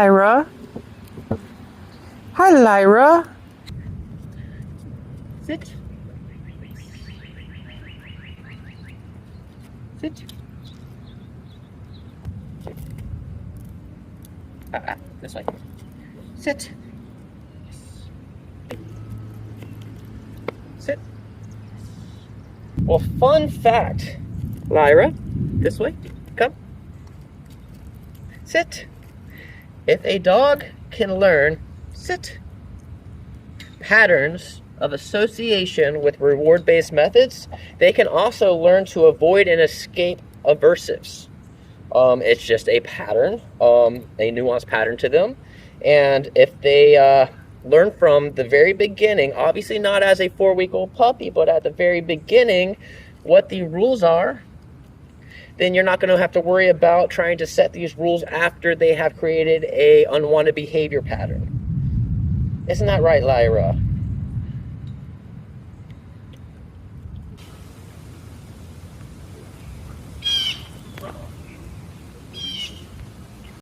Lyra. Hi, Lyra. Sit. Sit. This way. Sit. Sit. Well, fun fact, Lyra, this way. Come. Sit. If a dog can learn, sit, patterns of association with reward-based methods, they can also learn to avoid and escape aversives. It's just a pattern, a nuanced pattern to them. And if they learn from the very beginning, obviously not as a 4-week-old puppy, but at the very beginning, what the rules are, then you're not going to have to worry about trying to set these rules after they have created a unwanted behavior pattern. Isn't that right, Lyra?